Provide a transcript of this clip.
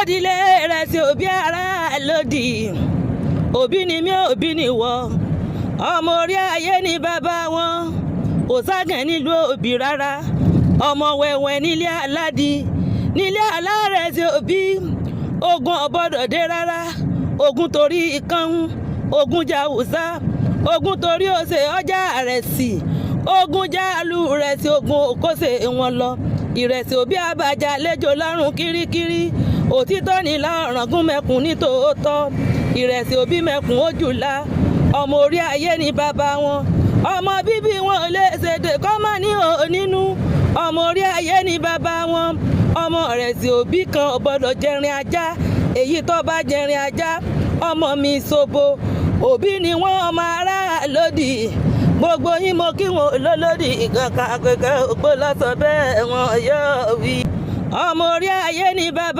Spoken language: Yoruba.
ládìlé rẹ̀ sí òbí ara lòdì òbí ni mí òbí ni wọ́ ọmọ orí ayé ni bàbá wọn kò ságàn nílùú òbí rárá ọmọ wẹ̀wẹ̀ nílé aládì nílé alárẹ̀ sí òbí ogun ọ̀bọ̀dọ̀ dé rárá ogun torí ìkànnù ogun jà Hausa ogun torí òsè ọjà rẹ̀ sí ogun jálù rẹ̀ sí ogun òkóṣe wọn lọ ìrẹsì òbí àbàjá lẹ́jọ́ lọ́rùn kirikiri òtítọ́ ní lọ́rọ̀gún mẹ́kùn ní tòótọ́ ìrẹsì òbí mẹ́kùn ojúlá ọmọ orí ayé ni bàbá wọn ọmọ bíbí wọn ò lè ṣèdè kọ́mọ ní onínú ọmọ orí ayé ni bàbá wọn ọmọ ìrẹsì òbí kan ò gbọ́dọ̀ jẹrin ajá èyí tó bá jẹrin ajá ọmọ mi ṣòbo òbí ni wọ́n ọmọ ará lòdì gbogbo yín mo kí wọn lólódì kankan akẹ́kẹ́ ògbó lọ́sọ̀ bẹ́ẹ̀ wọn yóò wí ọmọ orí ayé ni bàbá.